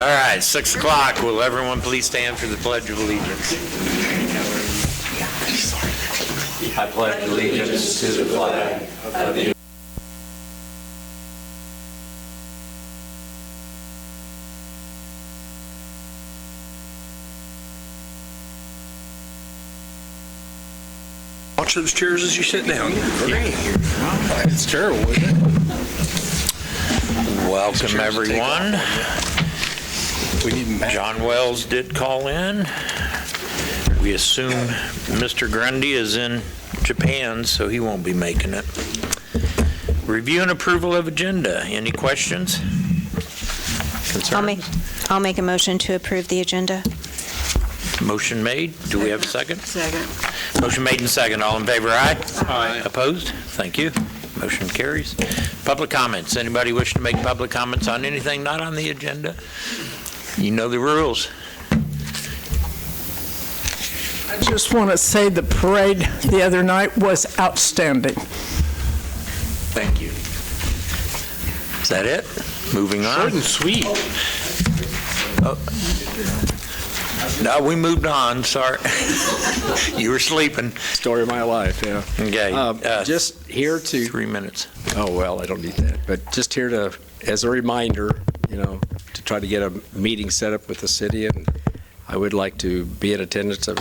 All right, 6 o'clock. Will everyone please stand for the Pledge of Allegiance? I pledge allegiance to the flag of the Watch those chairs as you sit down. It's terrible, isn't it? Welcome, everyone. We need Matt. John Wells did call in. We assume Mr. Grundy is in Japan, so he won't be making it. Review and approval of agenda. Any questions? Concerns? I'll make a motion to approve the agenda. Motion made. Do we have a second? Second. Motion made and second. All in favor, aye? Aye. Opposed? Thank you. Motion carries. Public comments. Anybody wish to make public comments on anything not on the agenda? You know the rules. I just want to say the parade the other night was outstanding. Thank you. Is that it? Moving on. Short and sweet. No, we moved on. Sorry. You were sleeping. Story of my life, yeah. Okay. Just here to, 3 minutes. oh, well, I don't need that, but just here to, as a reminder, to try to get a meeting set up with the city, and I would like to be in attendance. I'm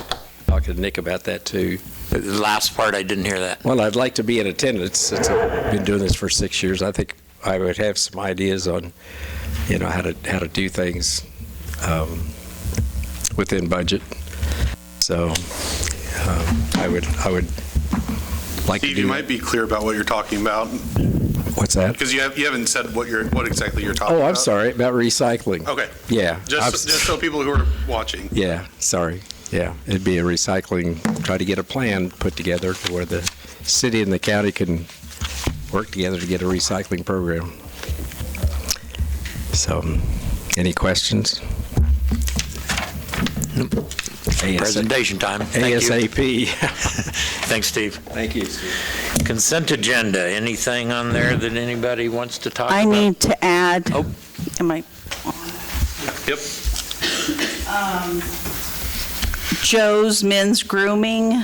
talking to Nick about that, too. The last part, I didn't hear that. Well, I'd like to be in attendance since I've been doing this for 6 years. I think I would have some ideas on, how to do things within budget. So I would like Steve, to do. you might be clear about what you're talking about, What's that? because you haven't said what exactly you're talking about. Oh, I'm sorry, about recycling. Okay, Yeah. just so people who are watching. Yeah, sorry. Yeah, it'd be a recycling, try to get a plan put together to where the city and the county can work together to get a recycling program. So, any questions? Presentation time. Thank you. ASAP. Thanks, Steve. Thank you, Steve. Consent agenda. Anything on there that anybody wants to talk about? I need to add, Oh. am I, Yep. Joe's Men's Grooming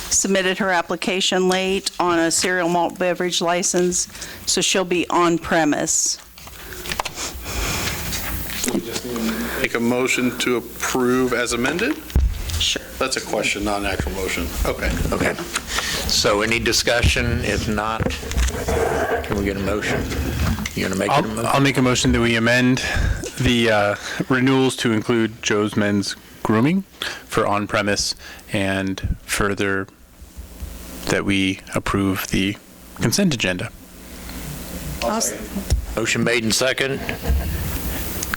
submitted her application late on a cereal malt beverage license, so she'll be on premise. Make a motion to approve as amended? Sure. That's a question, not an actual motion. Okay. Okay. So any discussion? If not, can we get a motion? You going to make it a motion? I'll make a motion that we amend the renewals to include Joe's Men's Grooming for on-premise, and further that we approve the consent agenda. Motion made and second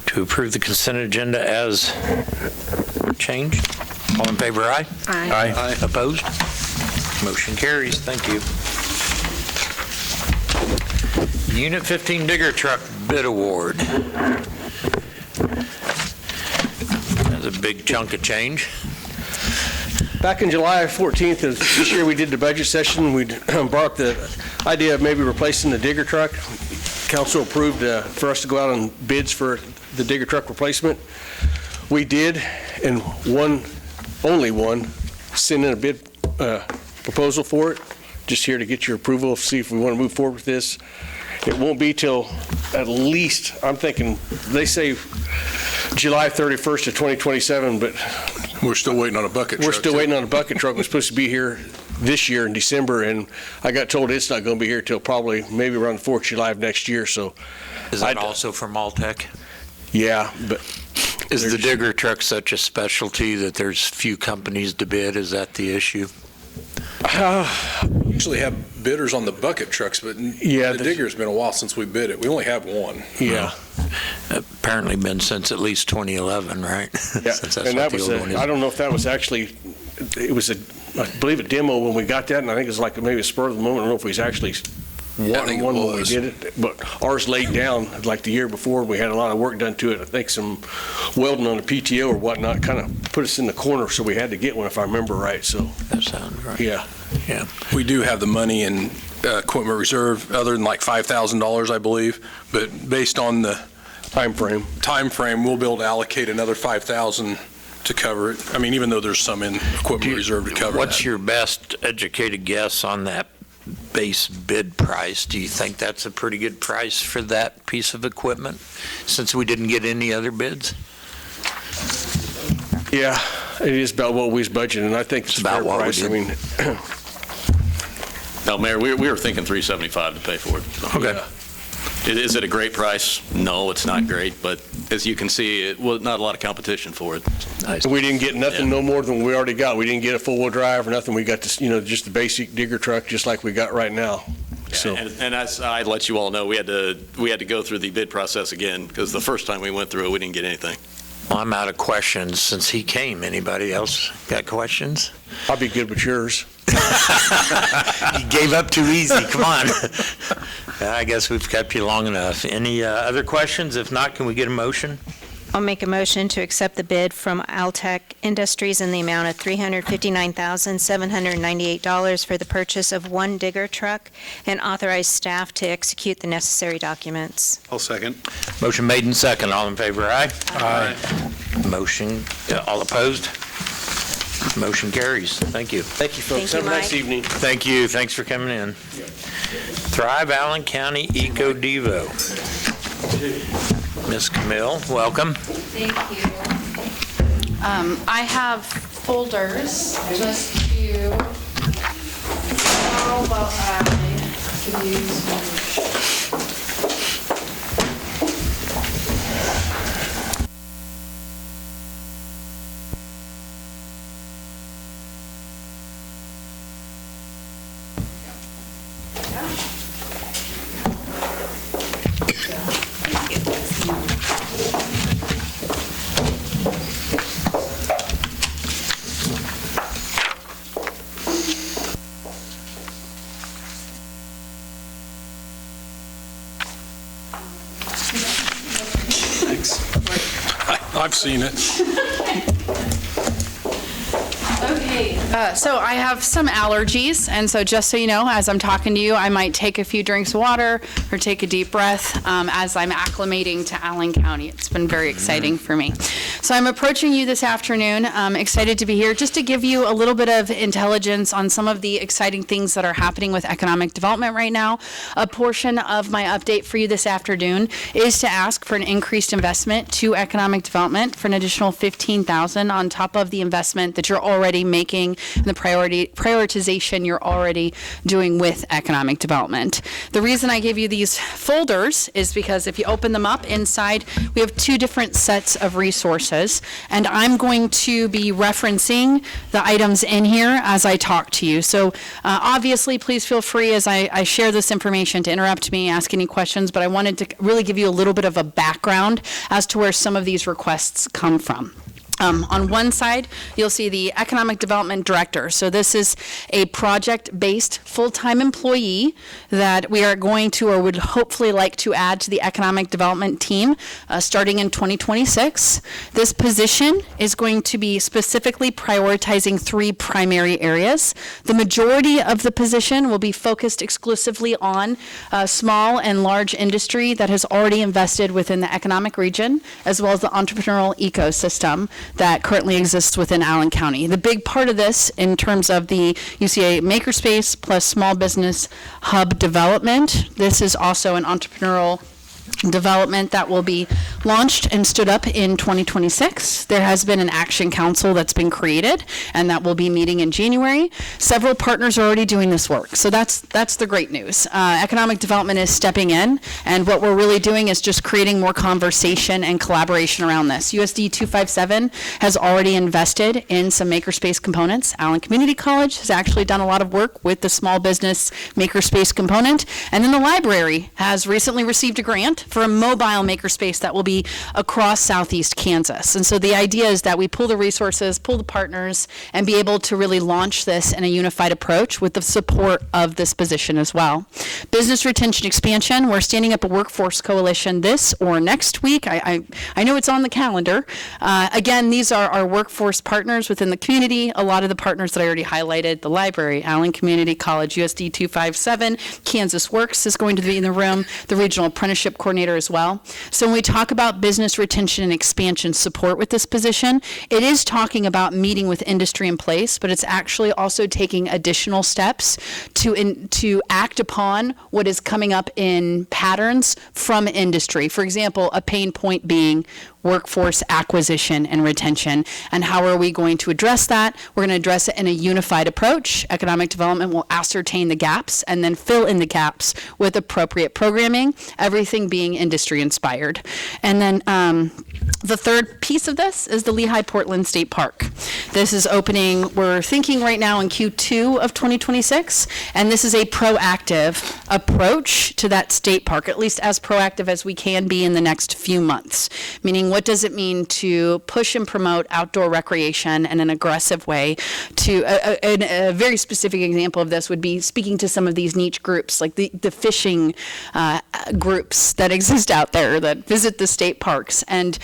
to approve the consent agenda as changed. All in favor, aye? Aye. Opposed? Motion carries. Thank you. Unit 15 digger truck bid award. That's a big chunk of change. Back in July 14th of this year, we did the budget session. We brought the idea of maybe replacing the digger truck. Council approved for us to go out on bids for the digger truck replacement. We did, and only one, sent in a bid proposal for it. Just here to get your approval, see if we want to move forward with this. It won't be till at least, I'm thinking, they say July 31st of 2027, but We're still waiting on a bucket truck. we're still waiting on a bucket truck. It was supposed to be here this year in December, and I got told it's not going to be here till probably maybe around the 4th of July of next year, so, Is that also from Alltech? yeah, but Is the digger truck such a specialty that there's few companies to bid? Is that the issue? Usually have bidders on the bucket trucks, but Yeah, the digger's been a while since we bid it. We only have one. yeah. Apparently been since at least 2011, right? Yeah, Since that's and what that the was, old one is. I don't know if that was actually, it was I believe a demo when we got that, and I think it was like maybe a spur of the moment. I don't know if it was actually think it one when we was. did it, but ours laid down like the year before. We had a lot of work done to it. I think some welding on the PTO or whatnot kind of put us in the corner, so we had to get one if I remember right, so, That sounds right. yeah. Yeah. We do have the money in equipment reserve, other than like $5,000, I believe. But based on the time frame, we'll be able to allocate another 5,000 to cover it. I mean, even though there's some in equipment reserve to cover What's that. your best educated guess on that base bid price? Do you think that's a pretty good price for that piece of equipment, since we didn't get any other bids? Yeah, it is about what we was budgeting, and I think it's a About fair what we price. I did. mean, No, Mayor, we were thinking 375 to pay for it. Okay. Is it a great price? No, it's not great, but as you can see, it was not a lot of competition for it. we didn't get nothing no more than we already got. We didn't get a four-wheel drive or nothing. We got this, just the basic digger truck, just like we got right now. So, And as I'd let you all know, we had to go through the bid process again, because the first time we went through it, we didn't get anything. Well, I'm out of questions since he came. Anybody else got questions? I'll be good with yours. You gave up too easy. Come on. I guess we've kept you long enough. Any other questions? If not, can we get a motion? I'll make a motion to accept the bid from Altech Industries in the amount of $359,798 for the purchase of one digger truck and authorize staff to execute the necessary documents. I'll second. Motion made and second. All in favor, aye? Aye. Motion, all opposed? Motion carries. Thank you. Thank you, folks. Thank you, Have a nice Mike. evening. Thank you. Thanks for coming in. Thrive Allen County Eco Devo. Ms. Camille, welcome. Thank you. I have folders just to, how about I give you some. I've seen it. Okay, so I have some allergies, and so just so you know, as I'm talking to you, I might take a few drinks of water or take a deep breath as I'm acclimating to Allen County. It's been very exciting for me. So I'm approaching you this afternoon. I'm excited to be here just to give you a little bit of intelligence on some of the exciting things that are happening with economic development right now. A portion of my update for you this afternoon is to ask for an increased investment to economic development for an additional $15,000 on top of the investment that you're already making and the prioritization you're already doing with economic development. The reason I gave you these folders is because if you open them up inside, we have two different sets of resources, and I'm going to be referencing the items in here as I talk to you. So obviously, please feel free as I share this information to interrupt me, ask any questions, but I wanted to really give you a little bit of a background as to where some of these requests come from. On one side, you'll see the Economic Development Director. So this is a project-based full-time employee that we are going to, or would hopefully like to add to the Economic Development team starting in 2026. This position is going to be specifically prioritizing three primary areas. The majority of the position will be focused exclusively on small and large industry that has already invested within the economic region, as well as the entrepreneurial ecosystem that currently exists within Allen County. The big part of this in terms of the UCA Makerspace plus small business hub development, this is also an entrepreneurial development that will be launched and stood up in 2026. There has been an action council that's been created, and that will be meeting in January. Several partners are already doing this work, so that's the great news. Economic development is stepping in, and what we're really doing is just creating more conversation and collaboration around this. USD 257 has already invested in some makerspace components. Allen Community College has actually done a lot of work with the small business makerspace component, and then the library has recently received a grant for a mobile makerspace that will be across southeast Kansas. And so the idea is that we pull the resources, pull the partners, and be able to really launch this in a unified approach with the support of this position as well. Business retention expansion, we're standing up a workforce coalition this or next week. I know it's on the calendar. Again, these are our workforce partners within the community. A lot of the partners that I already highlighted, the library, Allen Community College, USD 257, Kansas Works is going to be in the room, the Regional Apprenticeship Coordination coordinator as well. So when we talk about business retention and expansion support with this position, it is talking about meeting with industry in place, but it's actually also taking additional steps to act upon what is coming up in patterns from industry. For example, a pain point being workforce acquisition and retention. And how are we going to address that? We're going to address it in a unified approach. Economic development will ascertain the gaps and then fill in the gaps with appropriate programming, everything being industry inspired. And then the third piece of this is the Lehigh Portland State Park. This is opening, we're thinking right now in Q2 of 2026, and this is a proactive approach to that state park, at least as proactive as we can be in the next few months. Meaning, what does it mean to push and promote outdoor recreation in an aggressive way? A very specific example of this would be speaking to some of these niche groups, like the fishing groups that exist out there that visit the state parks, and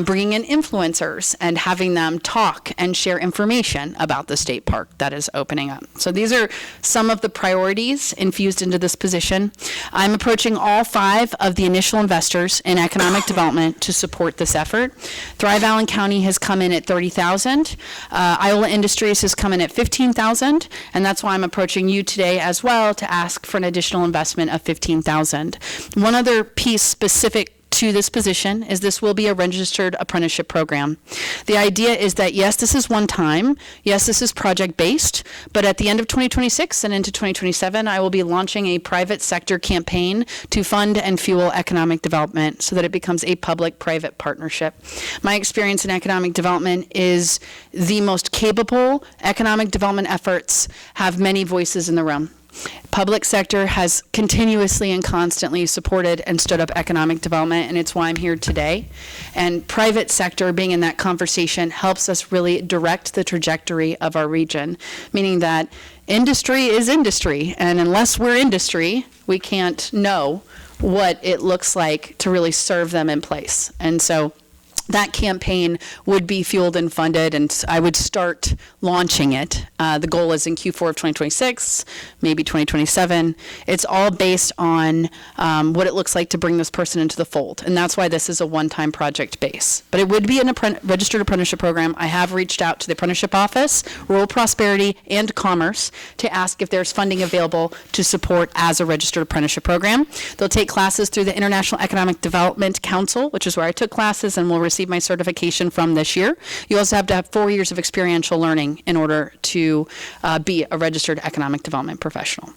bringing in influencers and having them talk and share information about the state park that is opening up. So these are some of the priorities infused into this position. I'm approaching all 5 of the initial investors in economic development to support this effort. Thrive Allen County has come in at $30,000. Iola Industries has come in at $15,000, and that's why I'm approaching you today as well to ask for an additional investment of $15,000. One other piece specific to this position is this will be a registered apprenticeship program. The idea is that, yes, this is one time, yes, this is project-based, but at the end of 2026 and into 2027, I will be launching a private sector campaign to fund and fuel economic development so that it becomes a public-private partnership. My experience in economic development is the most capable economic development efforts have many voices in the room. Public sector has continuously and constantly supported and stood up economic development, and it's why I'm here today. And private sector being in that conversation helps us really direct the trajectory of our region, meaning that industry is industry, and unless we're industry, we can't know what it looks like to really serve them in place. And so that campaign would be fueled and funded, and I would start launching it. The goal is in Q4 of 2026, maybe 2027. It's all based on what it looks like to bring this person into the fold, and that's why this is a one-time project base. But it would be an registered apprenticeship program. I have reached out to the apprenticeship office, Rural Prosperity, and Commerce to ask if there's funding available to support as a registered apprenticeship program. They'll take classes through the International Economic Development Council, which is where I took classes and will receive my certification from this year. You also have to have 4 years of experiential learning in order to be a registered economic development professional.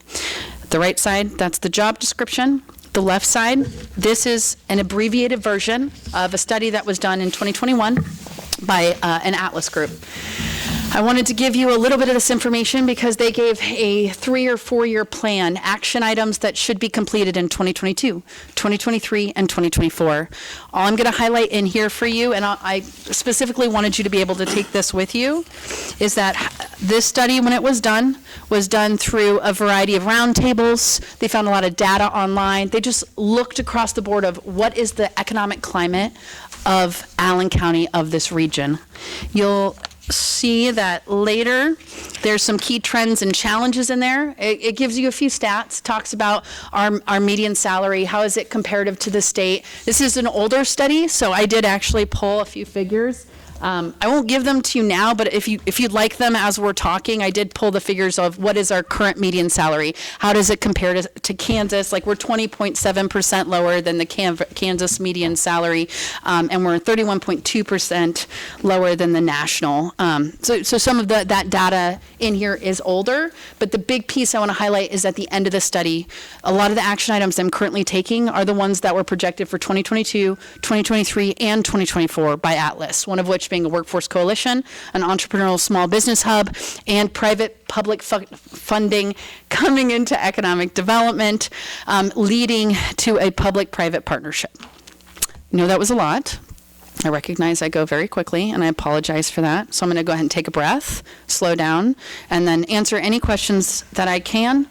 The right side, that's the job description. The left side, this is an abbreviated version of a study that was done in 2021 by an Atlas group. I wanted to give you a little bit of this information because they gave a 3 or 4 year plan, action items that should be completed in 2022, 2023, and 2024. All I'm going to highlight in here for you, and I specifically wanted you to be able to take this with you, is that this study, when it was done through a variety of roundtables. They found a lot of data online. They just looked across the board of what is the economic climate of Allen County, of this region. You'll see that later there's some key trends and challenges in there. It gives you a few stats, talks about our median salary, how is it comparative to the state. This is an older study, so I did actually pull a few figures. I won't give them to you now, but if you'd like them as we're talking, I did pull the figures of what is our current median salary. How does it compare to Kansas? Like, we're 20.7% lower than the Kansas median salary, and we're 31.2% lower than the national. So some of that data in here is older, but the big piece I want to highlight is at the end of the study, a lot of the action items I'm currently taking are the ones that were projected for 2022, 2023, and 2024 by Atlas, one of which being a workforce coalition, an entrepreneurial small business hub, and private public funding coming into economic development, leading to a public-private partnership. You know, that was a lot. I recognize I go very quickly, and I apologize for that. So I'm going to go ahead and take a breath, slow down, and then answer any questions that I can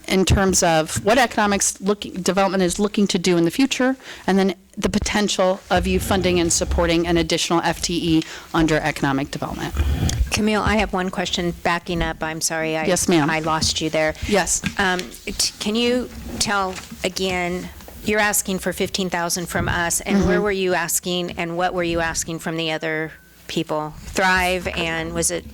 in terms of what economics development is looking to do in the future, and then the potential of you funding and supporting an additional FTE under economic development. Camille, I have one question backing up. I'm sorry. Yes, ma'am. I lost you there. Yes. Can you tell again you're asking for 15,000 from us, and where were you asking, and what were you asking from the other people? Thrive, and was it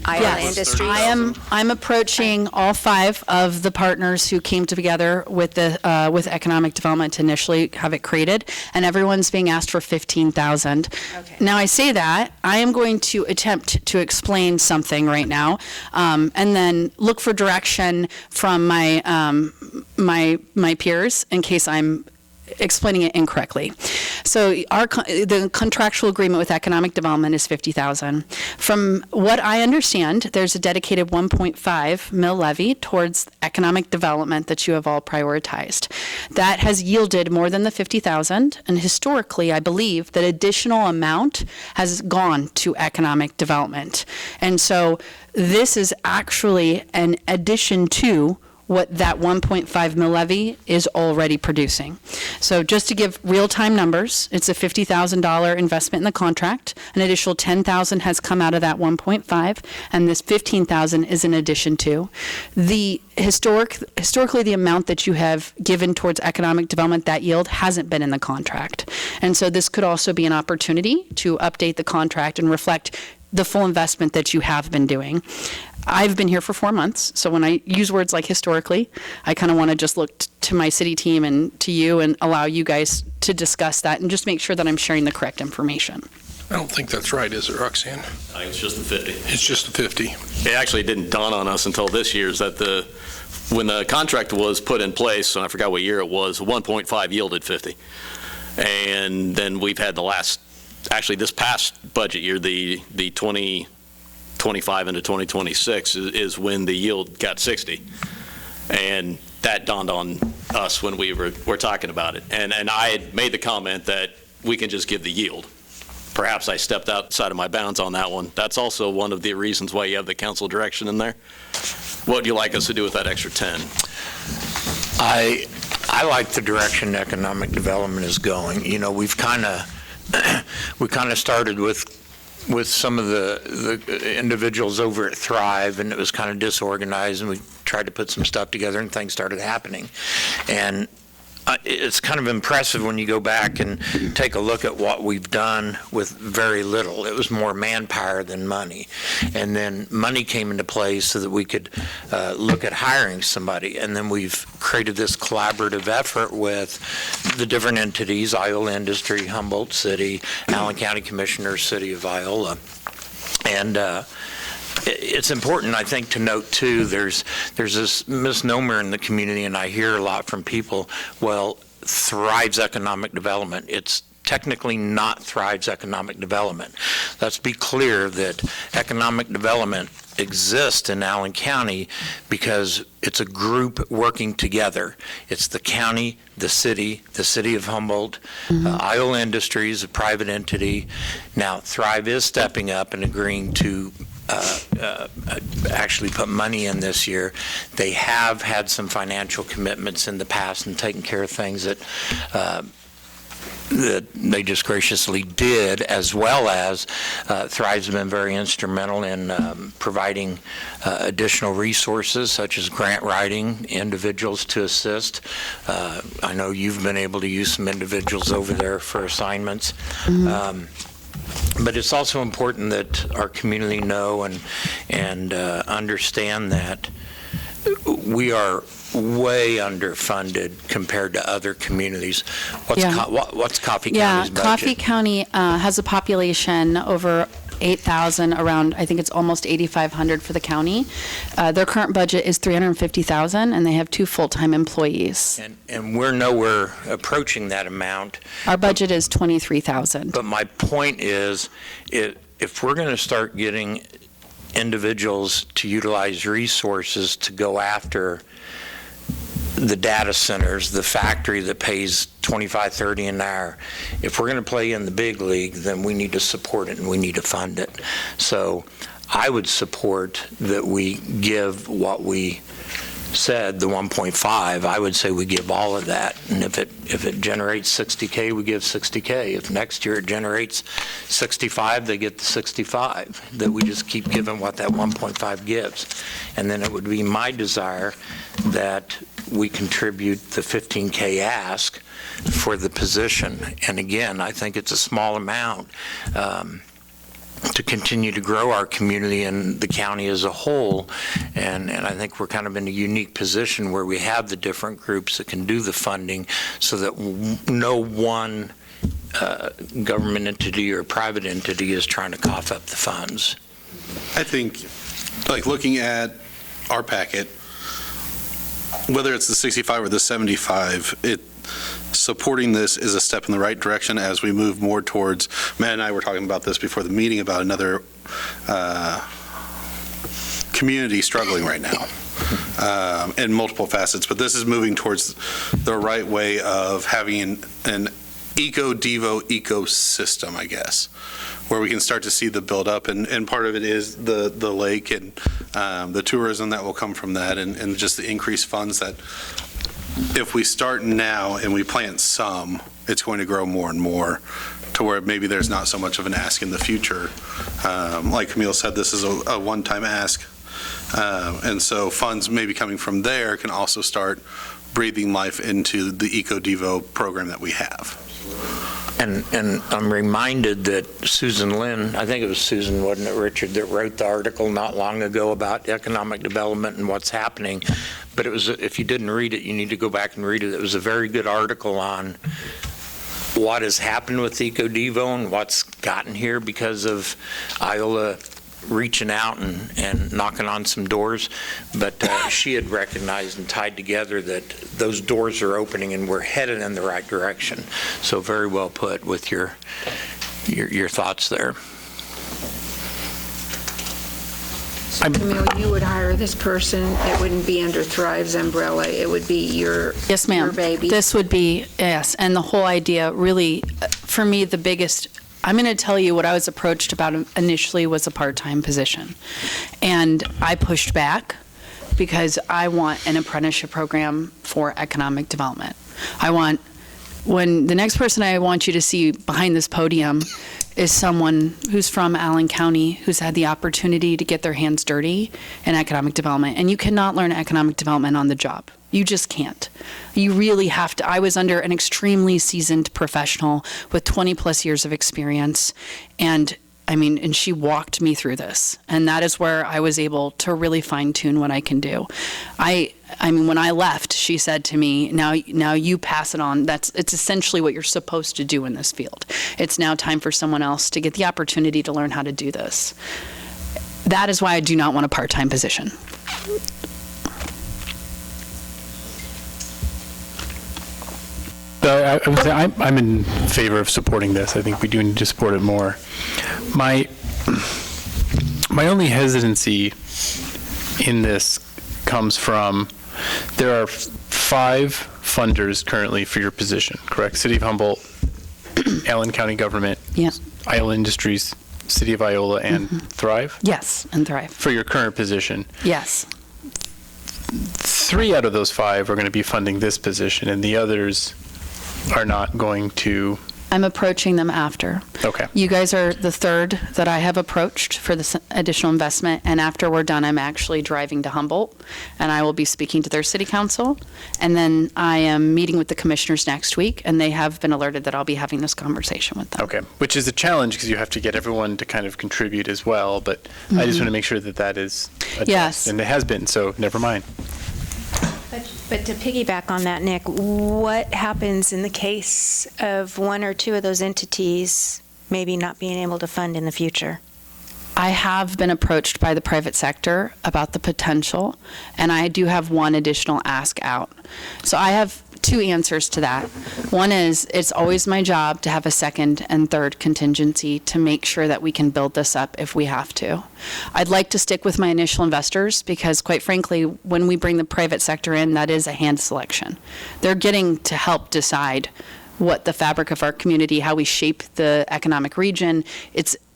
Iola Yes. Industries? I'm approaching all 5 of the partners who came together with the with economic development to initially have it created, and everyone's being asked for 15,000. Okay. Now I say that I am going to attempt to explain something right now, and then look for direction from my my peers in case I'm explaining it incorrectly. So the contractual agreement with economic development is 50,000. From what I understand, there's a dedicated 1.5 mil levy towards economic development that you have all prioritized. That has yielded more than the 50,000, and historically, I believe that additional amount has gone to economic development. And so this is actually an addition to what that 1.5 mil levy is already producing. So just to give real-time numbers, it's a $50,000 investment in the contract. An additional 10,000 has come out of that 1.5, and this 15,000 is in addition to. The historically, the amount that you have given towards economic development, that yield hasn't been in the contract. And so this could also be an opportunity to update the contract and reflect the full investment that you have been doing. I've been here for 4 months, so when I use words like historically, I kind of want to just look to my city team and to you and allow you guys to discuss that and just make sure that I'm sharing the correct information. I don't think that's right, is it, Roxanne? I think it's just the 50. It's just the 50. It actually didn't dawn on us until this year, is that when the contract was put in place, and I forgot what year it was, 1.5 yielded 50. And then we've had this past budget year, the 2025 into 2026 is when the yield got 60. And that dawned on us when we were talking about it. And I had made the comment that we can just give the yield. Perhaps I stepped outside of my bounds on that one. That's also one of the reasons why you have the council direction in there. What would you like us to do with that extra 10? I like the direction economic development is going. You know, we kind of started with some of the individuals over at Thrive, and it was kind of disorganized, and we tried to put some stuff together, and things started happening. And it's kind of impressive when you go back and take a look at what we've done with very little. It was more manpower than money. And then money came into play so that we could look at hiring somebody. And then we've created this collaborative effort with the different entities, Iola Industry, Humboldt City, Allen County Commissioners, City of Iola. And it's important, I think, to note, too, there's this misnomer in the community, and I hear a lot from people, well, Thrive's economic development. It's technically not Thrive's economic development. Let's be clear that economic development exists in Allen County because it's a group working together. It's the county, the city of Humboldt, Iola Industries, a private entity. Now, Thrive is stepping up and agreeing to actually put money in this year. They have had some financial commitments in the past and taken care of things that they just graciously did, as well as Thrive's been very instrumental in providing additional resources such as grant writing, individuals to assist. I know you've been able to use some individuals over there for assignments. But it's also important that our community know and understand that we are way underfunded compared to other communities. What's Coffee County's budget? Coffee County has a population over 8,000, around, I think it's almost 8,500 for the county. Their current budget is 350,000, and they have 2 full-time employees. And we're nowhere approaching that amount. Our budget is 23,000. But my point is, if we're going to start getting individuals to utilize resources to go after the data centers, the factory that pays $25, $30 an hour, if we're going to play in the big league, then we need to support it and we need to fund it. So I would support that we give what we said, the 1.5, I would say we give all of that. And if it generates 60K, we give 60K. If next year it generates 65, they get the 65. That we just keep giving what that 1.5 gives. And then it would be my desire that we contribute the 15K ask for the position. And again, I think it's a small amount to continue to grow our community and the county as a whole. And I think we're kind of in a unique position where we have the different groups that can do the funding so that no one government entity or private entity is trying to cough up the funds. I think, like, looking at our packet, whether it's the 65 or the 75, supporting this is a step in the right direction as we move more towards, Matt and I were talking about this before the meeting, about another community struggling right now in multiple facets, but this is moving towards the right way of having an eco-devo ecosystem, I guess, where we can start to see the build up, and part of it is the lake and the tourism that will come from that, and just the increased funds that if we start now and we plant some, it's going to grow more and more to where maybe there's not so much of an ask in the future. Like Camille said, this is a one-time ask, and so funds maybe coming from there can also start breathing life into the eco-devo program that we have. And I'm reminded that Susan Lynn, I think it was Susan, wasn't it, Richard, that wrote the article not long ago about economic development and what's happening. But it was, if you didn't read it, you need to go back and read it. It was a very good article on what has happened with EcoDevo and what's gotten here because of Iola reaching out and knocking on some doors. But she had recognized and tied together that those doors are opening and we're headed in the right direction. So very well put with your thoughts there. Camille, you would hire this person, it wouldn't be under Thrive's umbrella, it would be your Yes, ma'am. your baby? This would be, yes, and the whole idea, really, for me, the biggest, I'm going to tell you what I was approached about initially was a part-time position. And I pushed back because I want an apprenticeship program for economic development. When the next person I want you to see behind this podium is someone who's from Allen County, who's had the opportunity to get their hands dirty in economic development. And you cannot learn economic development on the job. You just can't. You really have to. I was under an extremely seasoned professional with 20 plus years of experience. And she walked me through this. And that is where I was able to really fine tune what I can do. When I left, she said to me, now you pass it on. It's essentially what you're supposed to do in this field. It's now time for someone else to get the opportunity to learn how to do this. That is why I do not want a part-time position. I would say I'm in favor of supporting this. I think we do need to support it more. My only hesitancy in this comes from there are 5 funders currently for your position, correct? City of Humboldt, Allen County Government, Yes. Iola Industries, City of Iola, and Thrive? Yes, and Thrive. For your current position. Yes. 3 out of those 5 are going to be funding this position, and the others are not going to. I'm approaching them after. Okay. You guys are the third that I have approached for this additional investment, and after we're done, I'm actually driving to Humboldt, and I will be speaking to their city council, and then I am meeting with the commissioners next week, and they have been alerted that I'll be having this conversation with them. Okay, which is a challenge because you have to get everyone to kind of contribute as well, but I just want to make sure that that is addressed. Yes. And it has been, so never mind. But to piggyback on that, Nick, what happens in the case of 1 or 2 of those entities maybe not being able to fund in the future? I have been approached by the private sector about the potential, and I do have one additional ask out. So I have 2 answers to that. One is, it's always my job to have a second and third contingency to make sure that we can build this up if we have to. I'd like to stick with my initial investors because, quite frankly, when we bring the private sector in, that is a hand selection. They're getting to help decide what the fabric of our community, how we shape the economic region.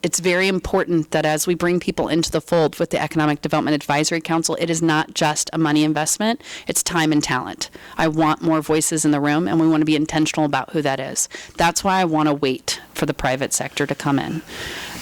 it's very important that as we bring people into the fold with the Economic Development Advisory Council, it is not just a money investment, it's time and talent. I want more voices in the room, and we want to be intentional about who that is. That's why I want to wait for the private sector to come in.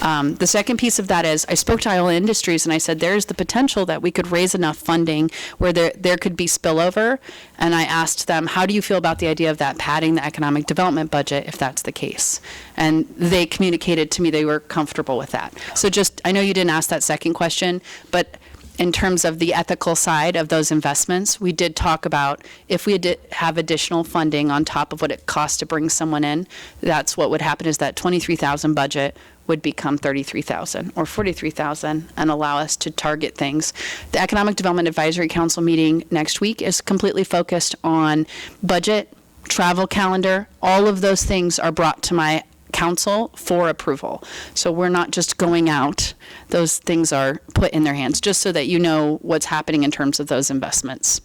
The second piece of that is, I spoke to Iola Industries and I said, there's the potential that we could raise enough funding where there could be spillover. And I asked them, how do you feel about the idea of that padding the economic development budget if that's the case? And they communicated to me they were comfortable with that. So just, I know you didn't ask that second question, but in terms of the ethical side of those investments, we did talk about if we have additional funding on top of what it costs to bring someone in, that's what would happen is that $23,000 budget would become $33,000 or $43,000 and allow us to target things. The Economic Development Advisory Council meeting next week is completely focused on budget, travel calendar. All of those things are brought to my council for approval. So we're not just going out. Those things are put in their hands, just so that you know what's happening in terms of those investments.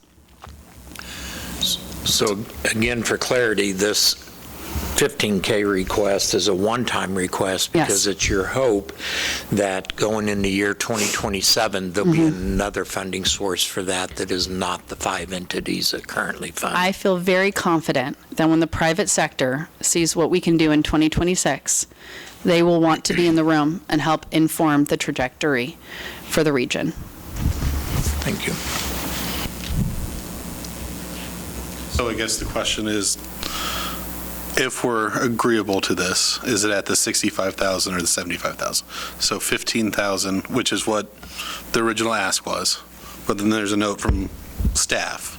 So again, for clarity, this 15K request is a one-time request because it's your hope that going into year 2027, there'll be another funding source for that is not the 5 entities that currently fund. I feel very confident that when the private sector sees what we can do in 2026, they will want to be in the room and help inform the trajectory for the region. Thank you. So I guess the question is, if we're agreeable to this, is it at the 65,000 or the 75,000? So 15,000, which is what the original ask was, but then there's a note from staff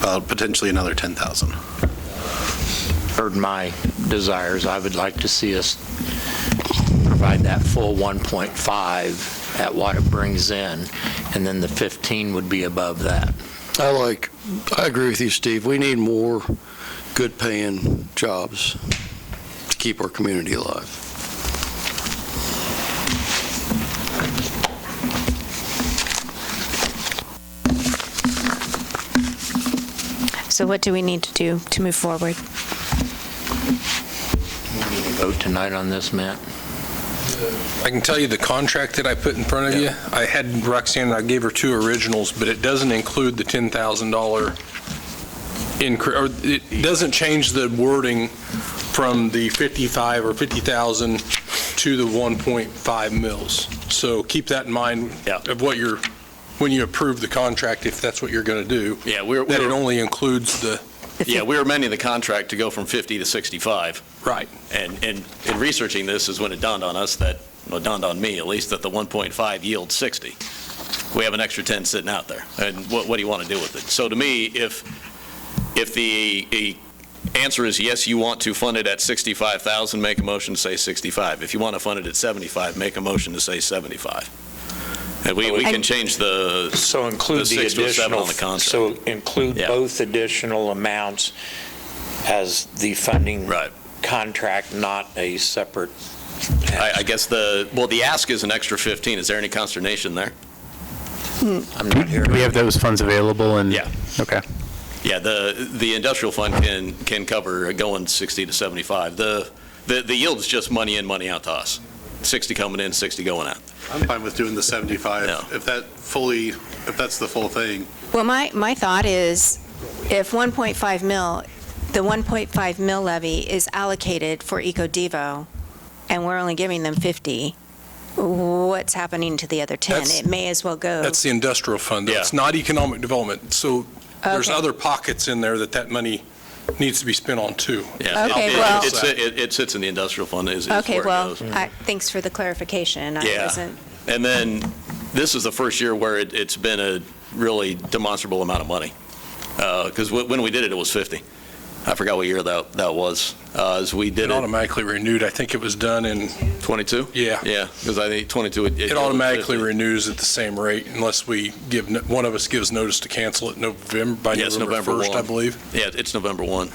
about potentially another 10,000. Heard my desires. I would like to see us provide that full 1.5 at what it brings in, and then the 15 would be above that. I agree with you, Steve. We need more good-paying jobs to keep our community alive. So what do we need to do to move forward? We need to vote tonight on this, Matt. I can tell you the contract that I put in front of you, I had Roxanne, and I gave her 2 originals, but it doesn't include the $10,000 increase, or it doesn't change the wording from the 55 or 50,000 to the 1.5 mils. So keep that in mind of what when you approve the contract, if that's what you're going to do. Yeah, that it only includes the. Yeah, we're amending the contract to go from 50 to 65. Right. And in researching this is when it dawned on us that, well, it dawned on me at least, that the 1.5 yields 60. We have an extra 10 sitting out there. And what do you want to do with it? So to me, if the answer is yes, you want to fund it at 65,000, make a motion to say 65. If you want to fund it at 75, make a motion to say 75. And we can change the So include the 6 to 7 additional, on the contract. so include both additional amounts as the funding contract, not a separate. I guess the ask is an extra 15. Is there any consternation there? I'm not here. Do we have those funds available? And Yeah. Okay. Yeah, the industrial fund can cover going 60 to 75. The yield is just money in, money out to us. 60 coming in, 60 going out. I'm fine with doing the 75 if that's the full thing. Well, my thought is if 1.5 mil, the 1.5 mil levy is allocated for EcoDevo, and we're only giving them 50, what's happening to the other 10? It may as well go. That's the industrial fund. Yeah. It's not economic development. So there's other pockets in there that money needs to be spent on too. Yeah, Okay, well- it sits in the industrial fund is where Okay, it well, goes. thanks for the clarification. I Yeah. wasn't. And then this is the first year where it's been a really demonstrable amount of money. Because when we did it, it was 50. I forgot what year that was. As we did It automatically renewed. I think it was done in 22? Yeah. Yeah, because I think 22. It automatically renews at the same rate unless one of us gives notice to cancel it by Yes, November 1st, 1. I believe. Yeah, it's November 1.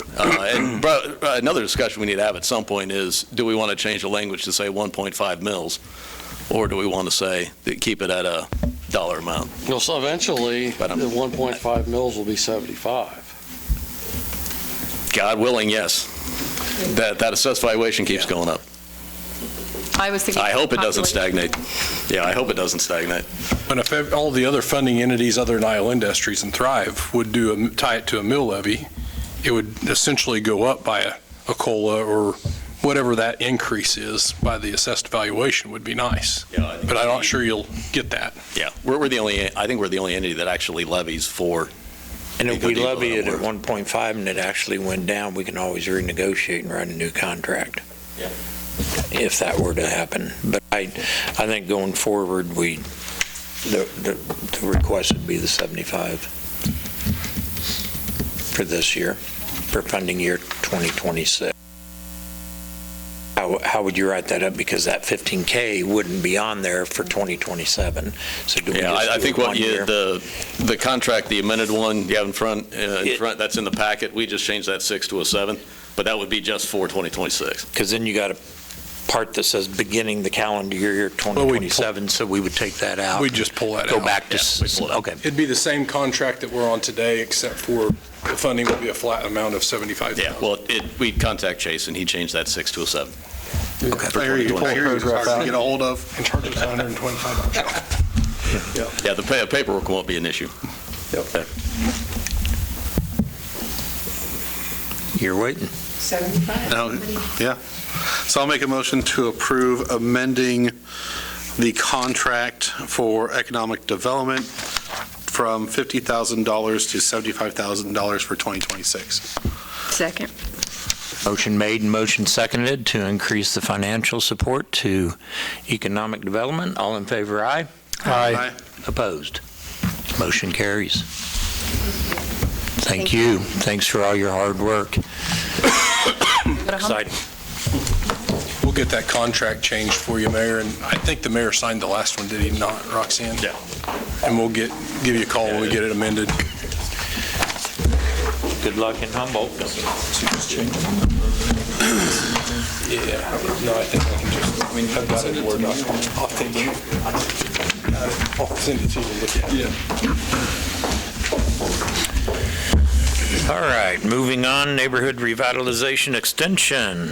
But another discussion we need to have at some point is, do we want to change the language to say 1.5 mils? Or do we want to say, keep it at a dollar amount? Well, so eventually, the 1.5 mils will be 75. God willing, yes. That assessed valuation keeps going up. I was thinking. I hope it doesn't population. stagnate. Yeah, I hope it doesn't stagnate. But if all the other funding entities other than Iola Industries and Thrive would tie it to a mill levy, it would essentially go up by a COLA or whatever that increase is by the assessed valuation would be nice. Yeah, But I'm not sure you'll get that. Yeah, I think we're the only entity that actually levies for. And if we Eco Devo levy it at work. 1.5 and it actually went down, we can always renegotiate and write a new contract. Yeah. If that were to happen. But I think going forward, the request would be the 75 for this year, for funding year 2026. How would you write that up? Because that 15K wouldn't be on there for 2027. So do we Yeah, just I do think it what 1 you, year? the contract, the amended one you have in front, that's in the packet, we just changed that 6 to a 7, but that would be just for 2026. Because then you got a part that says beginning the calendar year 2027, so we would take that out. We'd just pull that Go out. back to, Yeah, we pull it out. okay. It'd be the same contract that we're on today, except for the funding will be a flat amount of $75,000. Yeah, well, we'd contact Chase, and he changed that 6 to a 7. Okay. For I hear you. 2026. It's hard to get a hold of. And charge us $125. Yeah, the paperwork won't be an issue. You're waiting. 75? No, yeah. So I'll make a motion to approve amending the contract for economic development from $50,000 to $75,000 for 2026. Second. Motion made and motion seconded to increase the financial support to economic development. All in favor, aye? Aye. Opposed? Motion carries. Thank you. Thanks for all your hard work. Exciting. We'll get that contract changed for you, Mayor, and I think the mayor signed the last one, did he not, Roxanne? Yeah. And we'll give you a call when we get it amended. Good luck in Humboldt. Yeah, no, I think I can just, I've got it in Word document. I'll take it. I'll send it to you to look at. Yeah. All right, moving on, Neighborhood Revitalization Extension.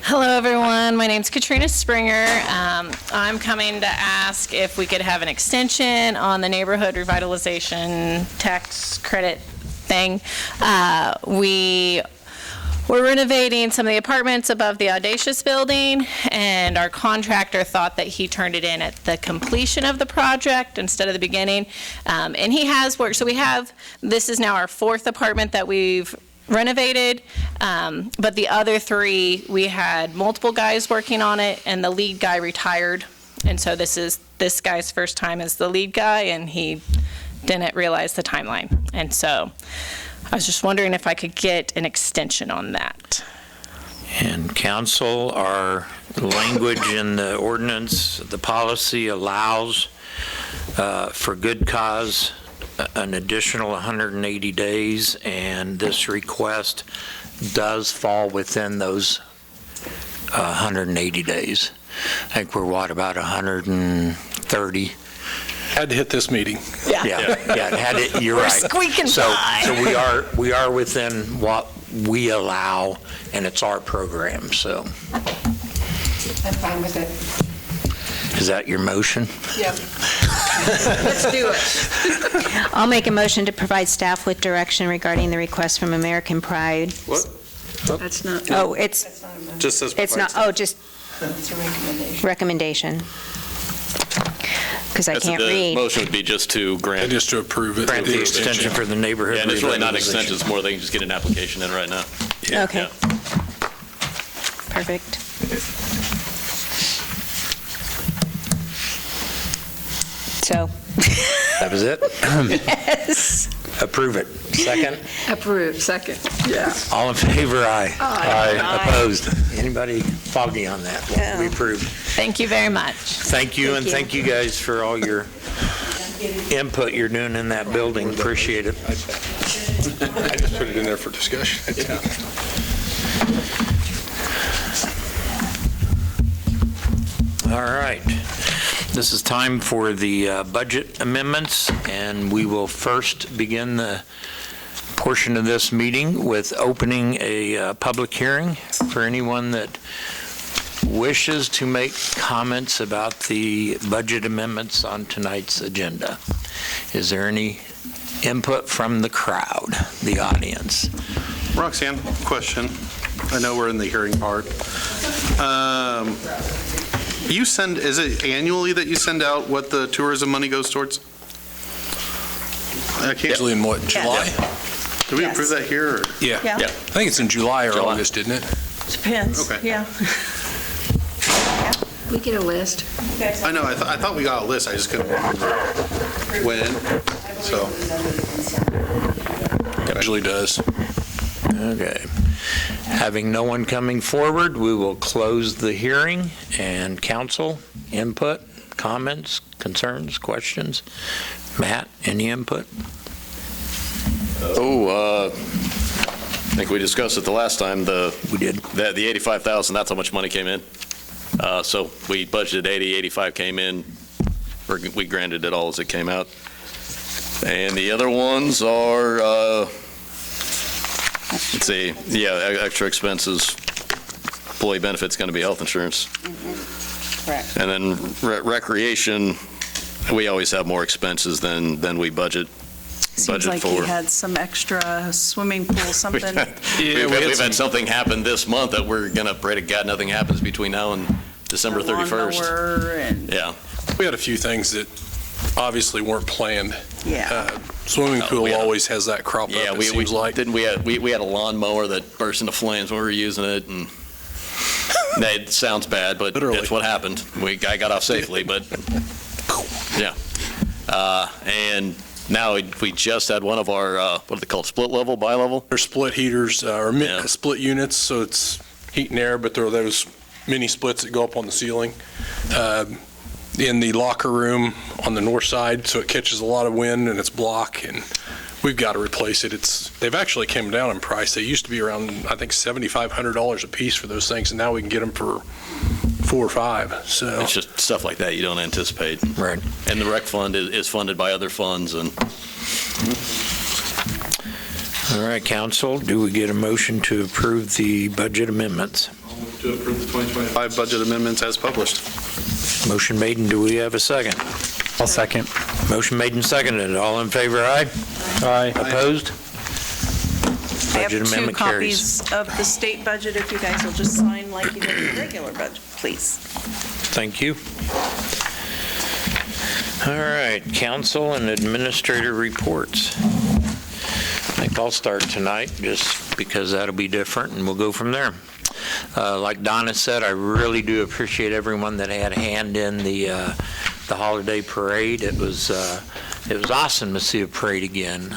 Hello, everyone. My name's Katrina Springer. I'm coming to ask if we could have an extension on the neighborhood revitalization tax credit thing. We're renovating some of the apartments above the Audacious building, and our contractor thought that he turned it in at the completion of the project instead of the beginning. And he has worked, so this is now our 4th apartment that we've renovated, but the other 3, we had multiple guys working on it, and the lead guy retired. And so this is this guy's first time as the lead guy, and he didn't realize the timeline. And so I was just wondering if I could get an extension on that. And council, our language in the ordinance, the policy allows for good cause an additional 180 days, and this request does fall within those 180 days. I think we're, about 130? Had to hit this meeting. Yeah, you're right. We're squeaking So by. we are within what we allow, and it's our program, so. I'm fine with it. Is that your motion? Yep. Let's do it. I'll make a motion to provide staff with direction regarding the request from American Pride. What? That's not, Oh, it's Just says. not, just it's a recommendation. recommendation. Because I can't The read. motion would be just to grant. Just to approve it. Grant the extension for the neighborhood. Yeah, and it's really not an revitalization. extension, it's more they can just get an application in right now. Okay, Yeah. perfect. So, That was it? yes. Approve it. Second? Approve, second. Yeah. All in favor, aye. Aye. Opposed? Anybody foggy on that? No. We approve. Thank you very much. Thank you, and thank you guys for all your input you're doing in that building. Appreciate it. I just put it in there for discussion. All right. This is time for the budget amendments, and we will first begin the portion of this meeting with opening a public hearing for anyone that wishes to make comments about the budget amendments on tonight's agenda? Is there any input from the crowd, the audience? Roxanne, question. I know we're in the hearing part. Is it annually that you send out what the tourism money goes towards? I can't. Usually in what, July? Did we approve that here? Or? Yeah. Yeah. I think it's in July or July. August, isn't it? Depends, Okay. yeah. We get a list. I know, I thought we got a list, I just couldn't remember when, so. Usually does. Okay. Having no one coming forward, we will close the hearing. And council, input, comments, concerns, questions? Matt, any input? I think we discussed it the last time, We did. the 85,000, that's how much money came in. So we budgeted 80, 85 came in, or we granted it all as it came out. And the other ones are, let's see, extra expenses, employee benefits, going to be health insurance. Correct. And then recreation, we always have more expenses than we budget. Seems like you had some extra swimming pool, something. We've had something happen this month that we're going to pray to God nothing happens between now and December 31st. Lawnmower and, Yeah. We had a few things that obviously weren't planned. yeah. Swimming pool yeah. always has that crop up, Yeah, it seems like. we had a lawnmower that burst into flames when we were using it, and it sounds bad, but Literally. it's what happened. I got off safely, but yeah. And now we just had one of our what are they called, split level, bi-level? They're split heaters, split units, so it's heat and air, but there are those mini splits that go up on the ceiling. In the locker room on the north side, so it catches a lot of wind and it's block, and we've got to replace it. They've actually come down in price. They used to be around, I think, $7,500 a piece for those things, and now we can get them for $4 or $5. So It's just stuff like that you don't anticipate. Right. And the rec fund is funded by other funds, and All right, council, do we get a motion to approve the budget amendments? To approve the 2025 budget amendments as published. Motion made, and do we have a second? I'll second. Motion made and seconded. All in favor, aye? Aye. Opposed? I have Budget 2 amendment carries. copies of the state budget, if you guys will just sign like you did the regular budget, please. Thank you. All right, council and administrator reports. I think I'll start tonight, just because that'll be different, and we'll go from there. Like Donna said, I really do appreciate everyone that had a hand in the holiday parade. It was awesome to see a parade again.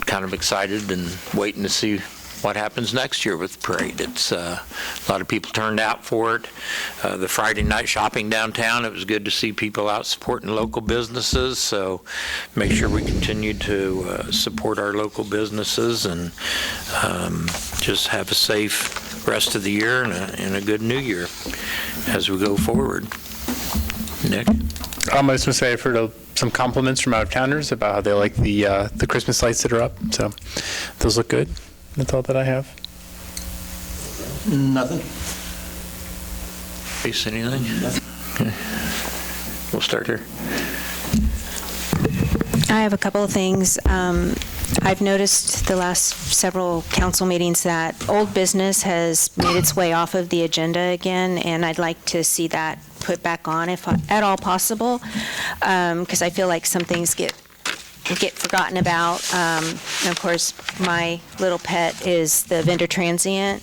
Kind of excited and waiting to see what happens next year with the parade. It's a lot of people turned out for it. The Friday night shopping downtown, it was good to see people out supporting local businesses. So make sure we continue to support our local businesses and just have a safe rest of the year and a good new year as we go forward. Nick? I was going to say I've heard some compliments from out-of-towners about how they like the Christmas lights that are up. So those look good. That's all that I have. Nothing. Face anything? Okay. We'll start here. I have a couple of things. I've noticed the last several council meetings that old business has made its way off of the agenda again, and I'd like to see that put back on if at all possible, because I feel like some things get forgotten about. And of course, my little pet is the vendor transient.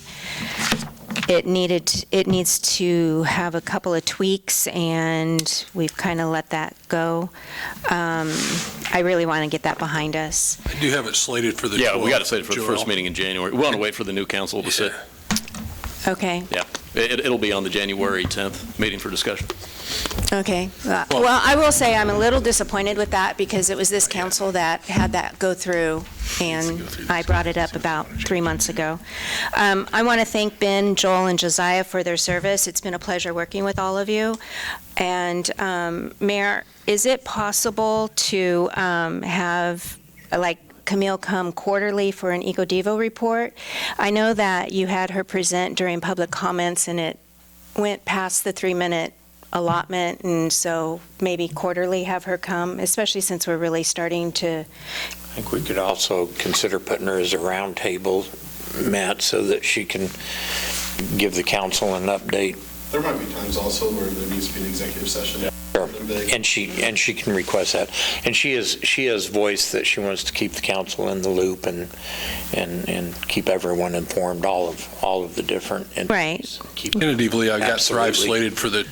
It needs to have a couple of tweaks, and we've kind of let that go. I really want to get that behind us. I do have it slated for the 12th. yeah, we got to say it for the first Joel. meeting in January. We want to wait for the new council to sit. Okay. Yeah, it'll be on the January 10th meeting for discussion. Okay. Well, I will say I'm a little disappointed with that because it was this council that had that go through, and I brought it up about 3 months ago. I want to thank Ben, Joel, and Josiah for their service. It's been a pleasure working with all of you. And Mayor, is it possible to have, Camille come quarterly for an EcoDevo report. I know that you had her present during public comments, and it went past the 3-minute allotment, and so maybe quarterly have her come, especially since we're really starting to. I think we could also consider putting her as a roundtable, Matt, so that she can give the council an update. There might be times also where there needs to be an executive session. And she can request that. And she has voiced that she wants to keep the council in the loop and keep everyone informed, all of the different entities. Right. Tentatively, I got Thrive Absolutely. slated for the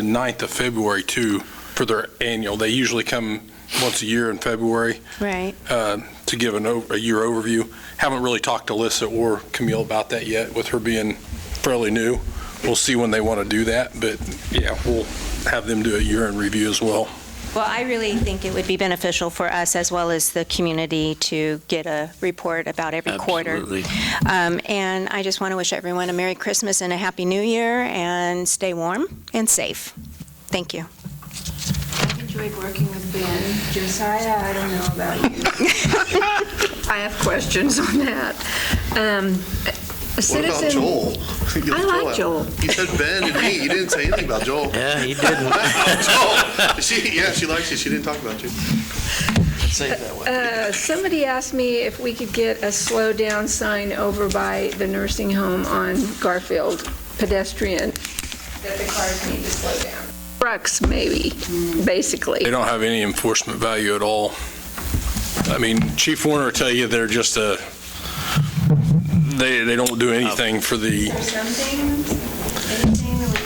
9th of February too, for their annual. They usually come once a year in February Right. to give a year overview. Haven't really talked to Alyssa or Camille about that yet, with her being fairly new. We'll see when they want to do that, but yeah, we'll have them do a year-end review as well. Well, I really think it would be beneficial for us as well as the community to get a report about every quarter. Absolutely. And I just want to wish everyone a Merry Christmas and a Happy New Year, and stay warm and safe. Thank you. I've enjoyed working with Ben. Josiah, I don't know about you. I have questions on that. A What about citizen. Joel? I like Joel. He said Ben and me. You didn't say anything about Joel. Yeah, he didn't. Joel. She likes you. She didn't talk about you. Say it that way. Somebody asked me if we could get a slow down sign over by the nursing home on Garfield, pedestrian, that the cars need to slow down. Trucks, maybe, basically. They don't have any enforcement value at all. I mean, Chief Warner will tell you they're just they don't do anything for the. Some things, anything that would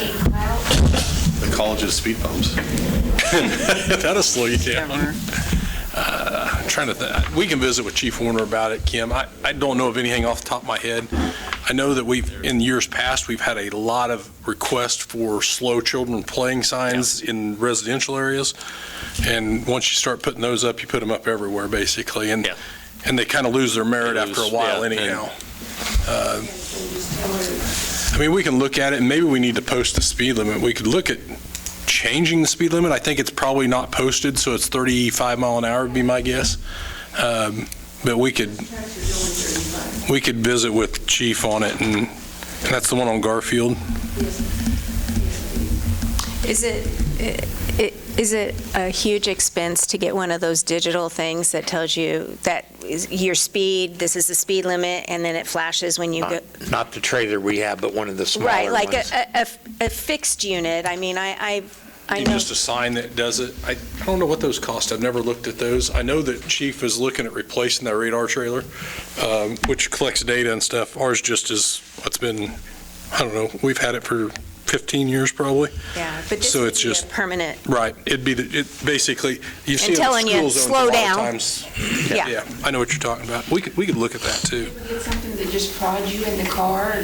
make clout. The college's speed bumps. That'll slow you down. Trying to think. We can visit with Chief Warner about it, Kim. I don't know of anything off the top of my head. I know that in years past, we've had a lot of requests for slow children playing signs in residential areas. And once you start putting those up, you put them up everywhere, basically. And they kind of lose their merit after a while anyhow. I mean, we can look at it, and maybe we need to post the speed limit. We could look at changing the speed limit. I think it's probably not posted, so it's 35 mile an hour would be my guess. But we could visit with Chief on it, and that's the one on Garfield. Is it a huge expense to get one of those digital things that tells you that is your speed, this is the speed limit, and then it flashes when you go? Not the trailer we have, but one of the smaller Right, like ones. a fixed unit. I mean, I know. Just a sign that does it. I don't know what those cost. I've never looked at those. I know that Chief is looking at replacing that radar trailer, which collects data and stuff. Ours just is what's been, I don't know, we've had it for 15 years probably. Yeah, but this So would it's be a just permanent. Right. It'd be, basically, you see it in telling you, school zones a slow lot down. of times. Yeah. Yeah, I know what you're talking about. We could look at that too. Get something that just prods you in the car.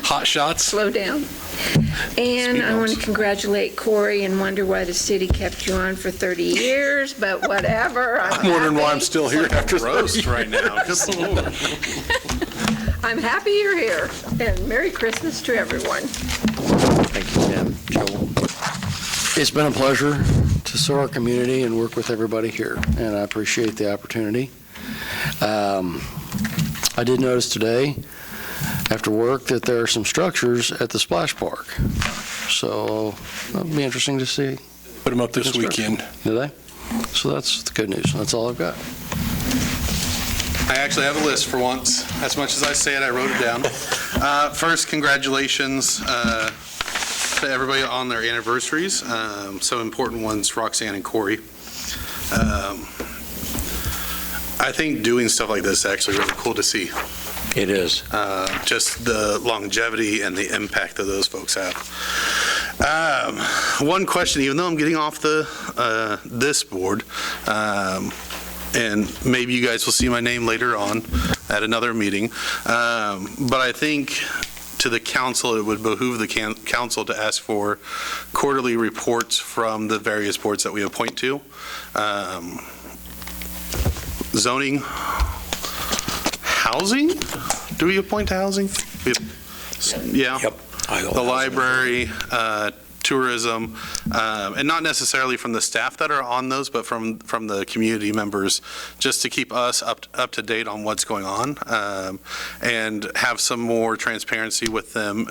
Hot shots. Slow down. And I want to congratulate Corey and wonder why the city kept you on for 30 years, but whatever. I'm wondering why I'm happy. still here after Roast right now. Good Lord. I'm happy you're here, and Merry Christmas to everyone. Thank you, Tim. Joel? It's been a pleasure to serve our community and work with everybody here, and I appreciate the opportunity. I did notice today, after work, that there are some structures at the splash park. So it'll be interesting to see. Put them up this weekend. Do they? So that's the good news. That's all I've got. I actually have a list for once. As much as I say it, I wrote it down. First, congratulations to everybody on their anniversaries. Some important ones, Roxanne and Corey. I think doing stuff like this is actually really cool to see. It is. Just the longevity and the impact that those folks have. One question, even though I'm getting off this board, and maybe you guys will see my name later on at another meeting, but I think to the council, it would behoove the council to ask for quarterly reports from the various boards that we appoint to. Zoning, housing? Do we appoint to housing? Yeah. Yep. The library, to tourism, and not necessarily from the staff that are on those, but from the community members, just to keep us up to date on what's going on, and have some more transparency with them,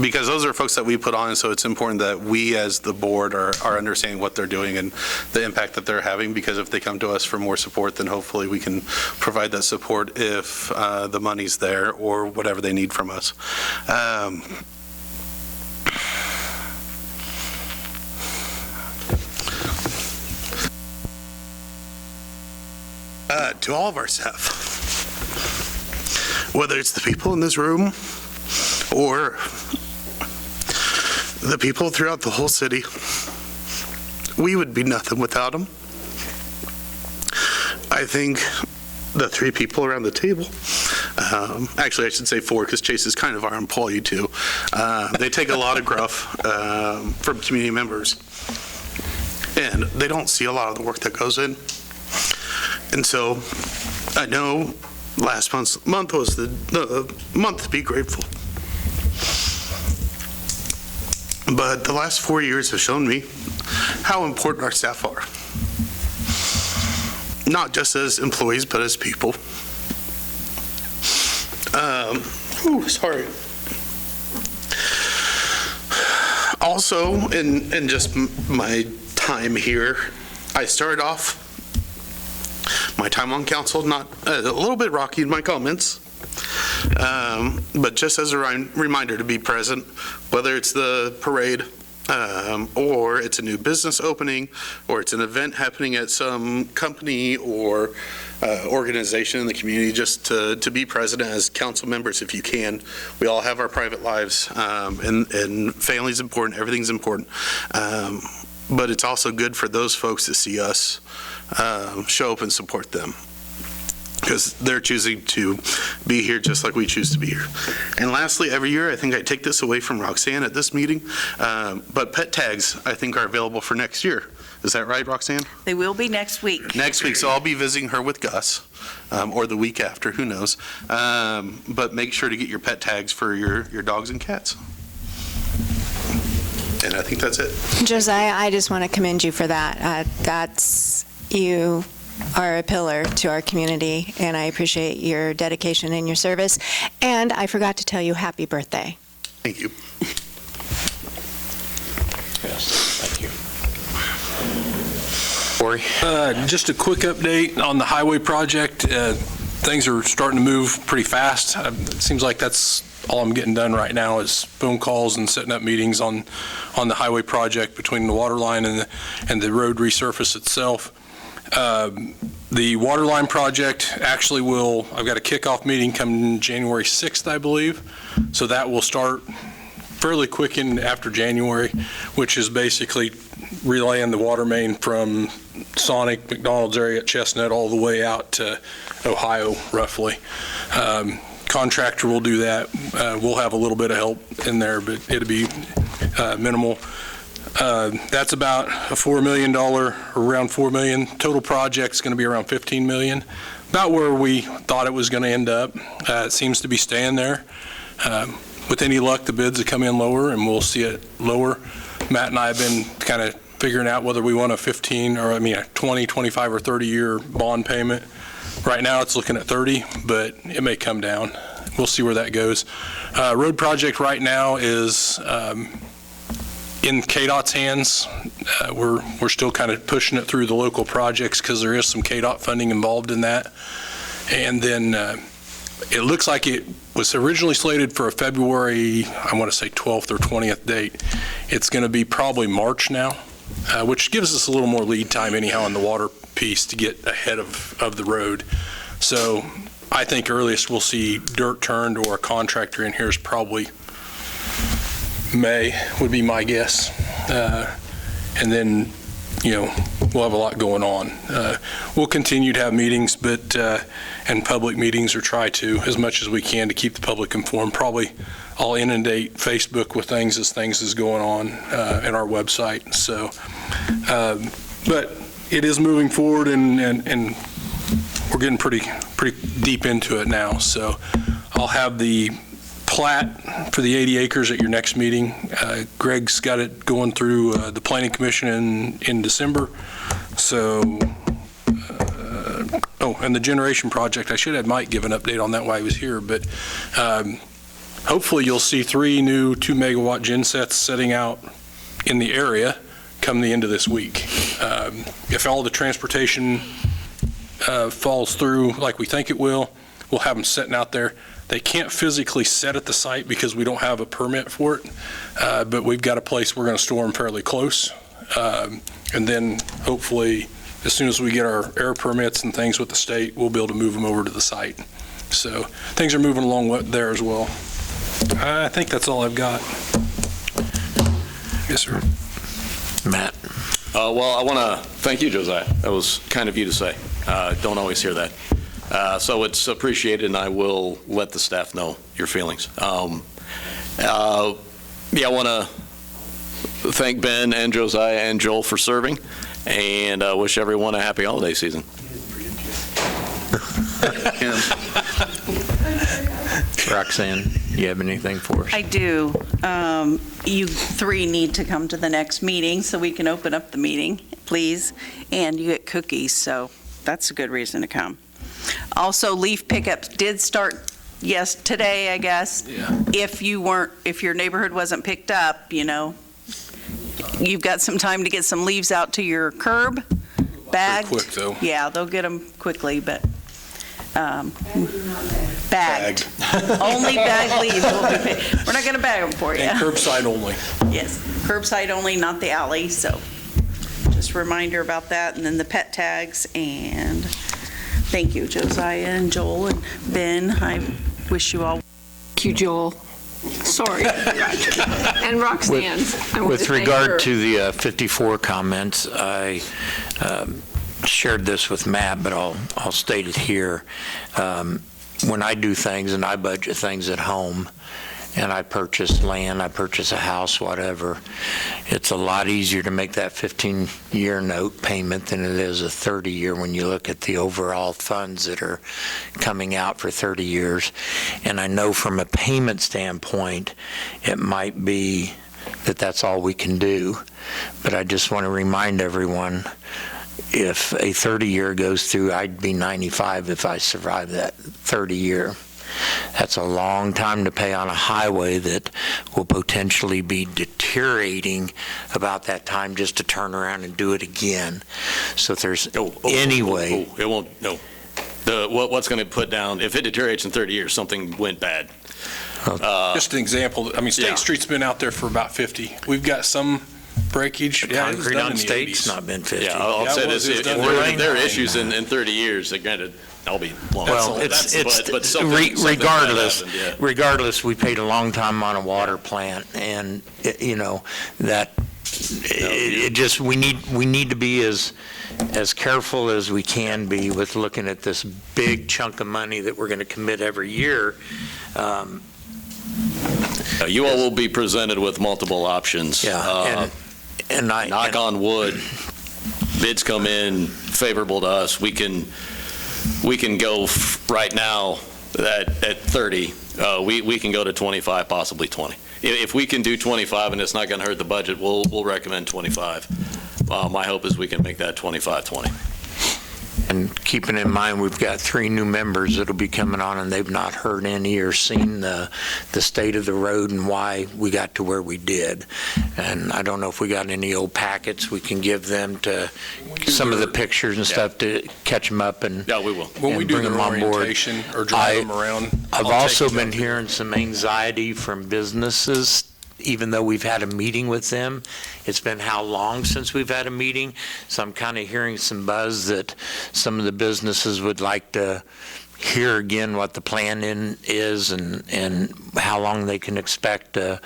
because those are folks that we put on, so it's important that we as the board are understanding what they're doing and the impact that they're having, because if they come to us for more support, then hopefully we can provide that support if the money's there or whatever they need from us. To all of our staff, whether it's the people in this room or the people throughout the whole city, we would be nothing without them. I think the three people around the table, actually I should say four, because Chase is kind of our employee too. They take a lot of gruff from community members, and they don't see a lot of the work that goes in. And so I know last month was the month to be grateful. But the last 4 years have shown me how important our staff are. Not just as employees, but as people. Sorry. Also, in just my time here, I started off my time on council, not a little bit rocky in my comments, but just as a reminder to be present, whether it's the parade, or it's a new business opening, or it's an event happening at some company or organization in the community, just to be present as council members if you can. We all have our private lives, and family's important, everything's important. But it's also good for those folks to see us show up and support them, because they're choosing to be here just like we choose to be here. And lastly, every year, I think I take this away from Roxanne at this meeting, but pet tags, I think, are available for next year. Is that right, Roxanne? They will be next week. Next week, so I'll be visiting her with Gus, or the week after, who knows. But make sure to get your pet tags for your dogs and cats. And I think that's it. Josiah, I just want to commend you for that. You are a pillar to our community, and I appreciate your dedication and your service. And I forgot to tell you, happy birthday. Thank you. Yes, thank you. Corey? Just a quick update on the highway project. Things are starting to move pretty fast. It seems like that's all I'm getting done right now is phone calls and setting up meetings on the highway project between the water line and the road resurface itself. The water line project actually I've got a kickoff meeting coming January 6th, I believe. So that will start fairly quick after January, which is basically relaying the water main from Sonic, McDonald's area at Chestnut all the way out to Ohio, roughly. Contractor will do that. We'll have a little bit of help in there, but it'll be minimal. That's about a $4 million, around $4 million. Total project's going to be around $15 million, about where we thought it was going to end up. It seems to be staying there. With any luck, the bids will come in lower, and we'll see it lower. Matt and I have been kind of figuring out whether we want a 20, 25, or 30-year bond payment. Right now, it's looking at 30, but it may come down. We'll see where that goes. Road project right now is in KDOT's hands. We're still kind of pushing it through the local projects because there is some KDOT funding involved in that. And then it looks like it was originally slated for a February, I want to say 12th or 20th date. It's going to be probably March now, which gives us a little more lead time anyhow on the water piece to get ahead of the road. So I think earliest we'll see dirt turned or a contractor in here is probably May, would be my guess. And then, we'll have a lot going on. We'll continue to have meetings, and public meetings, or try to, as much as we can, to keep the public informed. Probably I'll inundate Facebook with things as is going on in our website. So, but it is moving forward, and we're getting pretty deep into it now. So I'll have the plat for the 80 acres at your next meeting. Greg's got it going through the Planning Commission in December. So, and the generation project, I should have Mike give an update on that while he was here, but hopefully you'll see 3 new 2-megawatt gen sets setting out in the area come the end of this week. If all the transportation falls through like we think it will, we'll have them sitting out there. They can't physically set at the site because we don't have a permit for it, but we've got a place we're going to store them fairly close. And then hopefully, as soon as we get our air permits and things with the state, we'll be able to move them over to the site. So things are moving along there as well. I think that's all I've got. Yes, sir. Matt? Well, I want to thank you, Josiah. That was kind of you to say. Don't always hear that. So it's appreciated, and I will let the staff know your feelings. I want to thank Ben and Josiah and Joel for serving, and wish everyone a happy holiday season. Roxanne, you have anything for us? I do. You 3 need to come to the next meeting so we can open up the meeting, please. And you get cookies, so that's a good reason to come. Also, leaf pickups did start today, I guess. Yeah. If your neighborhood wasn't picked up, you've got some time to get some leaves out to your curb, bagged. Pretty quick, though. Yeah, they'll get them quickly, but bagged. Only bagged leaves will be picked. We're not going to bag them for you. And curbside only. Yes, curbside only, not the alley, so just a reminder about that. And then the pet tags, and thank you, Josiah and Joel and Ben. I wish you all. Thank you, Joel. Sorry. And Roxanne. With regard to the 54 comments, I shared this with Matt, but I'll state it here. When I do things and I budget things at home, and I purchase land, I purchase a house, whatever, it's a lot easier to make that 15-year note payment than it is a 30-year when you look at the overall funds that are coming out for 30 years. And I know from a payment standpoint, it might be that that's all we can do. But I just want to remind everyone, if a 30-year goes through, I'd be 95 if I survived that 30-year. That's a long time to pay on a highway that will potentially be deteriorating about that time just to turn around and do it again. So if there's any way. It won't, no. What's going to put down, if it deteriorates in 30 years, something went bad. Just an example, State Street's been out there for about 50. We've got some breakage. Concrete on State's not been 50. Yeah, I'll say this, if there are issues in 30 years, granted, I'll be blown. Well, regardless, we paid a long time on a water plant, and we need to be as careful as we can be with looking at this big chunk of money that we're going to commit every year. You all will be presented with multiple options. Yeah, and knock on wood, bids come in favorable to us. We can go right now at 30. We can go to 25, possibly 20. If we can do 25 and it's not going to hurt the budget, we'll recommend 25. My hope is we can make that 25-20. And keeping in mind, we've got 3 new members that'll be coming on, and they've not heard any or seen the state of the road and why we got to where we did. And I don't know if we got any old packets we can give them to some of the pictures and stuff to catch them up and yeah, we will. When we do their orientation or drive them around. I've also been hearing some anxiety from businesses. Even though we've had a meeting with them, it's been how long since we've had a meeting? So I'm kind of hearing some buzz that some of the businesses would like to hear again what the plan is and how long they can expect to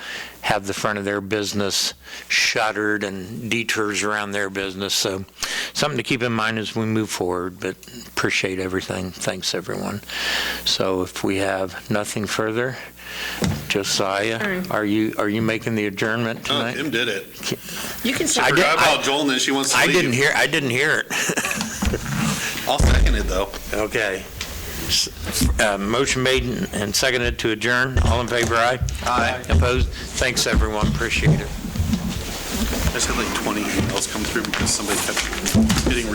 have the front of their business shuttered and detours around their business. So something to keep in mind as we move forward, but appreciate everything. Thanks, everyone. So if we have nothing further, Josiah, are you making the adjournment tonight? Tim did it. You can say. I forgot about Joel, and then she wants to leave. I didn't hear it. I'll second it, though. Okay. Motion made and seconded to adjourn. All in favor, aye? Aye. Opposed? Thanks, everyone. Appreciate it. I just had like 20 emails come through because somebody kept hitting